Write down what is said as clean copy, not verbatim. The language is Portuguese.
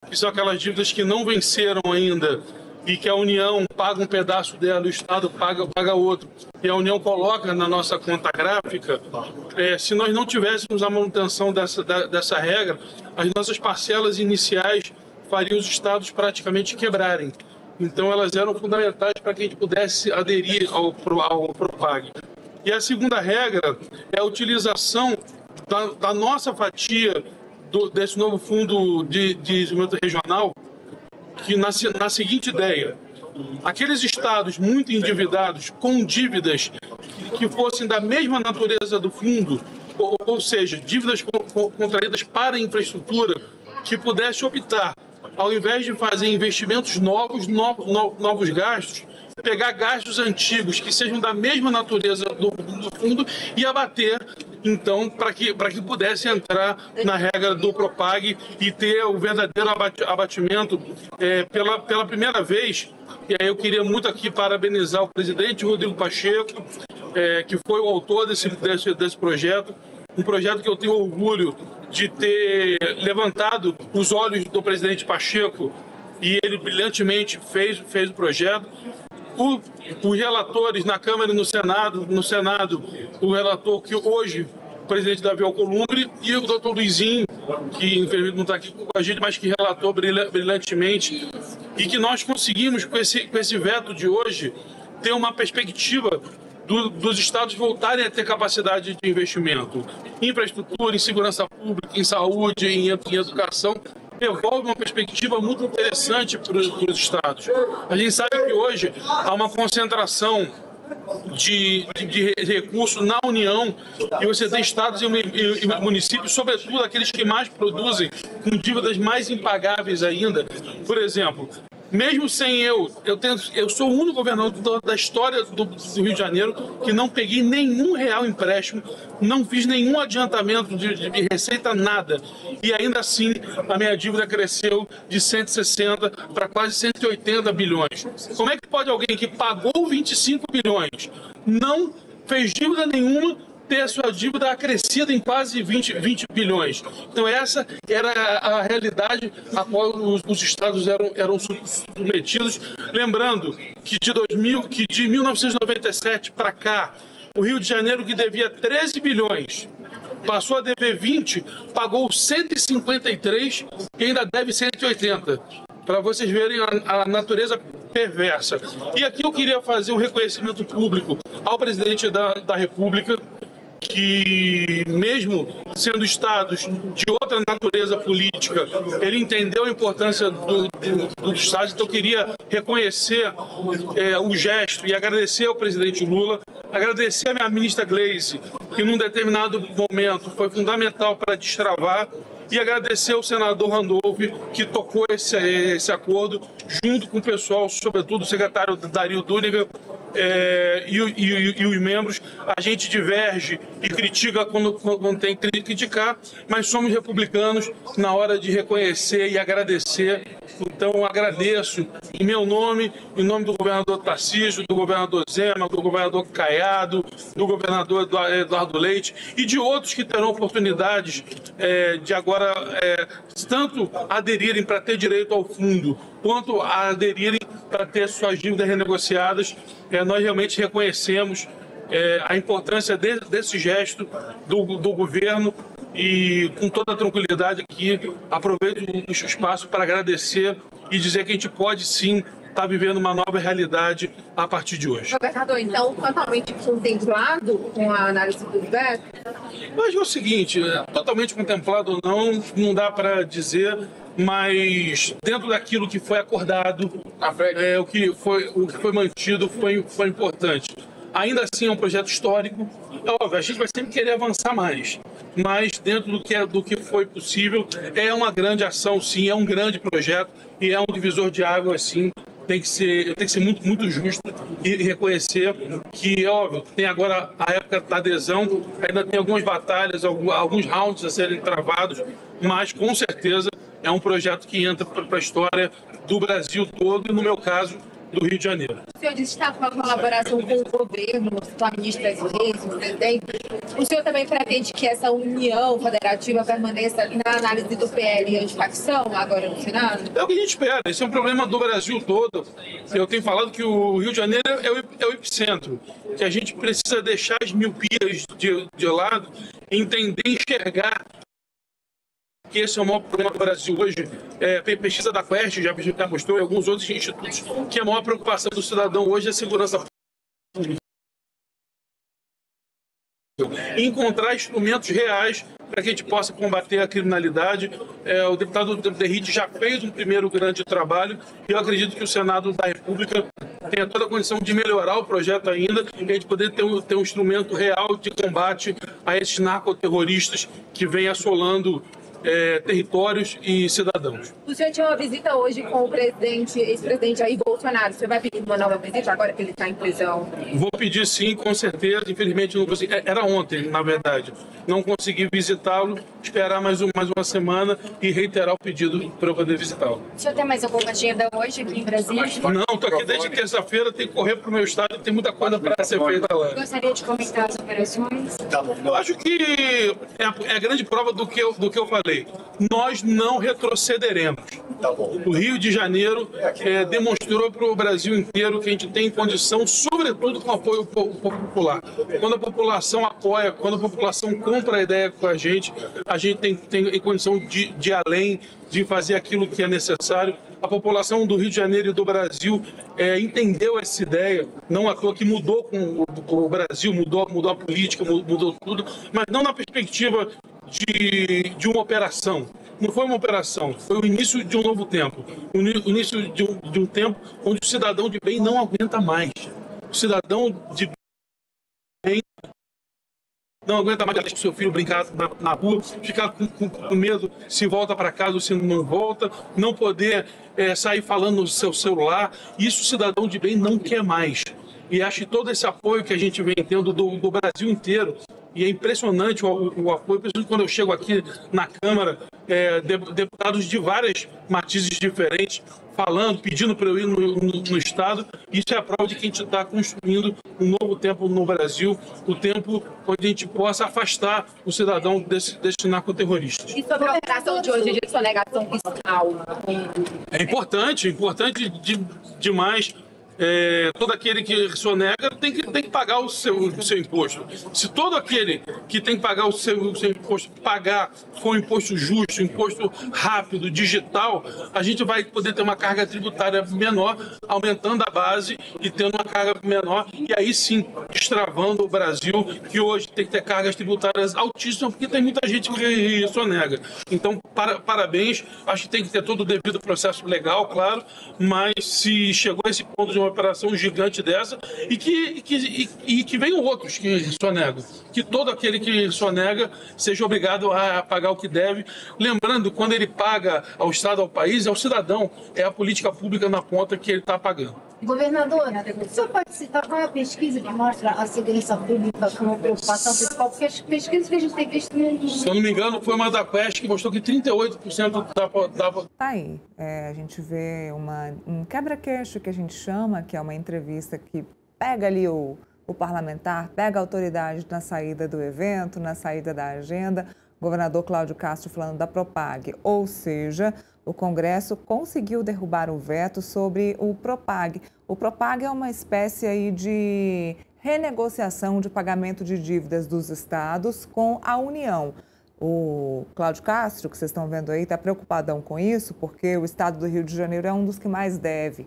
que são aquelas dívidas que não venceram ainda e que a União paga um pedaço dela, o Estado paga outro, e a União coloca na nossa conta gráfica, se nós não tivéssemos a manutenção dessa regra, as nossas parcelas iniciais fariam os Estados praticamente quebrarem. Então, elas eram fundamentais para que a gente pudesse aderir ao Propag. E a segunda regra é a utilização da nossa fatia desse novo Fundo de Desenvolvimento Regional, que na seguinte ideia: aqueles estados muito endividados, com dívidas que fossem da mesma natureza do fundo, ou seja, dívidas contraídas para infraestrutura, que pudesse optar, ao invés de fazer investimentos novos gastos, pegar gastos antigos que sejam da mesma natureza do fundo e abater, então, para que pudesse entrar na regra do Propag e ter o verdadeiro abatimento pela primeira vez. E aí eu queria muito aqui parabenizar o presidente Rodrigo Pacheco, que foi o autor desse projeto, um projeto que eu tenho orgulho de ter levantado os olhos do presidente Pacheco, e ele brilhantemente fez o projeto. Os relatores na Câmara e no Senado, o relator que hoje, o presidente Davi Alcolumbre, e o doutor Luizinho, que infelizmente não está aqui com a gente, mas que relatou brilhantemente, e que nós conseguimos, com esse veto de hoje, ter uma perspectiva dos estados voltarem a ter capacidade de investimento em infraestrutura, em segurança pública, em saúde, em educação. Devolve uma perspectiva muito interessante para os estados. A gente sabe que hoje há uma concentração de recursos na União, e você tem estados e municípios, sobretudo aqueles que mais produzem, com dívidas mais impagáveis ainda. Por exemplo, mesmo sem eu sou o único governador da história do Rio de Janeiro que não peguei nenhum real empréstimo, não fiz nenhum adiantamento de receita, nada. E ainda assim, a minha dívida cresceu de 160 para quase 180 bilhões. Como é que pode alguém que pagou 25 bilhões, não fez dívida nenhuma, ter a sua dívida acrescida em quase 20 bilhões. Então essa era a realidade a qual os estados eram submetidos. Lembrando que de 1997 para cá, o Rio de Janeiro, que devia 13 bilhões, passou a dever 20, pagou 153 e ainda deve 180. Para vocês verem a natureza perversa. E aqui eu queria fazer um reconhecimento público ao presidente da República, que mesmo sendo estados de outra natureza política, ele entendeu a importância do estado. Então eu queria reconhecer o gesto e agradecer ao presidente Lula, agradecer à minha ministra Gleisi, que num determinado momento foi fundamental para destravar, e agradecer ao senador Randolph, que tocou esse acordo, junto com o pessoal, sobretudo o secretário Dario Duniga, e os membros. A gente diverge e critica quando tem que criticar, mas somos republicanos na hora de reconhecer e agradecer. Então, agradeço em meu nome, em nome do governador Tarcísio, do governador Zema, do governador Caiado, do governador Eduardo Leite e de outros que terão oportunidades de agora tanto aderirem para ter direito ao fundo, quanto a aderirem para ter suas dívidas renegociadas. Nós realmente reconhecemos a importância desse gesto do governo, e com toda a tranquilidade aqui aproveito o espaço para agradecer e dizer que a gente pode sim estar vivendo uma nova realidade a partir de hoje. Governador, então, totalmente contemplado com a análise do veto? Eu acho que é o seguinte, totalmente contemplado ou não dá para dizer, mas dentro daquilo que foi acordado, o que foi mantido foi importante. Ainda assim é um projeto histórico. É óbvio, a gente vai sempre querer avançar mais, mas dentro do que foi possível, é uma grande ação, sim, é um grande projeto e é um divisor de águas, sim. Tem que ser muito, muito justo e reconhecer que, é óbvio, tem agora a época da adesão, ainda tem algumas batalhas, alguns rounds a serem travados, mas com certeza é um projeto que entra para a história do Brasil todo e, no meu caso, do Rio de Janeiro. O senhor disse que está com uma colaboração com o governo, com a ministra Reis, o presidente. O senhor também pretende que essa união federativa permaneça na análise do PL antifacção, agora no Senado? É o que a gente espera. Esse é um problema do Brasil todo. Eu tenho falado que o Rio de Janeiro é o epicentro, que a gente precisa deixar as miopias de lado, entender e enxergar que esse é o maior problema do Brasil hoje. Tem pesquisa da Quest, já mostrou, e alguns outros institutos, que a maior preocupação do cidadão hoje é a segurança pública. E encontrar instrumentos reais para que a gente possa combater a criminalidade. O deputado Derrite já fez um primeiro grande trabalho e eu acredito que o Senado da República tenha toda a condição de melhorar o projeto ainda e a gente poder ter um instrumento real de combate a esses narcoterroristas que vêm assolando territórios e cidadãos. O senhor tinha uma visita hoje com o ex-presidente Jair Bolsonaro. O senhor vai pedir uma nova visita agora que ele está em prisão? Vou pedir sim, com certeza. Infelizmente não consegui. Era ontem, na verdade. Não consegui visitá-lo, esperar mais uma semana e reiterar o pedido para eu poder visitá-lo. O senhor tem mais alguma agenda hoje aqui em Brasília? Não, estou aqui desde terça-feira, tenho que correr para o meu estado e tem muita coisa para ser feita lá. Gostaria de comentar as operações? Eu acho que é a grande prova do que eu falei. Nós não retrocederemos. O Rio de Janeiro demonstrou para o Brasil inteiro que a gente tem condição, sobretudo com apoio popular. Quando a população apoia, quando a população compra a ideia com a gente tem condição de ir além, de fazer aquilo que é necessário. A população do Rio de Janeiro e do Brasil entendeu essa ideia, não à toa que mudou com o Brasil, mudou a política, mudou tudo, mas não na perspectiva de uma operação. Não foi uma operação, foi o início de um novo tempo. O início de um tempo onde o cidadão de bem não aguenta mais. O cidadão de bem não aguenta mais deixar o seu filho brincar na rua, ficar com medo se volta para casa ou se não volta, não poder sair falando no seu celular. Isso o cidadão de bem não quer mais. E acho que todo esse apoio que a gente vem tendo do Brasil inteiro, e é impressionante o apoio, principalmente quando eu chego aqui na Câmara, deputados de várias matizes diferentes, falando, pedindo para eu ir no Estado. Isso é a prova de que a gente está construindo um novo tempo no Brasil, o tempo onde a gente possa afastar o cidadão desses narcoterroristas. E sobre a operação de hoje de sonegação fiscal? É importante demais. Todo aquele que sonega tem que pagar o seu imposto. Se todo aquele que tem que pagar o seu imposto for um imposto justo, um imposto rápido, digital, a gente vai poder ter uma carga tributária menor, aumentando a base e tendo uma carga menor, e aí sim, destravando o Brasil, que hoje tem que ter cargas tributárias altíssimas, porque tem muita gente que sonega. Então, parabéns, acho que tem que ter todo o devido processo legal, claro, mas se chegou a esse ponto de uma operação gigante dessa e que venham outros que sonegam. Que todo aquele que sonega seja obrigado a pagar o que deve. Lembrando, quando ele paga ao Estado, ao país, é o cidadão, é a política pública na ponta que ele está pagando. Governadora, o senhor pode citar qual é a pesquisa que mostra a segurança pública como preocupação principal? Porque as pesquisas que a gente tem visto... Se eu não me engano, foi uma da Quest que mostrou que 38% dava... Tá aí, a gente vê um quebra-queixo que a gente chama, que é uma entrevista que pega ali o parlamentar, pega a autoridade na saída do evento, na saída da agenda. O governador Cláudio Castro falando da Propag, ou seja, o Congresso conseguiu derrubar o veto sobre o Propag. O Propag é uma espécie aí de renegociação de pagamento de dívidas dos estados com a União. O Cláudio Castro, que vocês estão vendo aí, está preocupadão com isso, porque o estado do Rio de Janeiro é um dos que mais deve.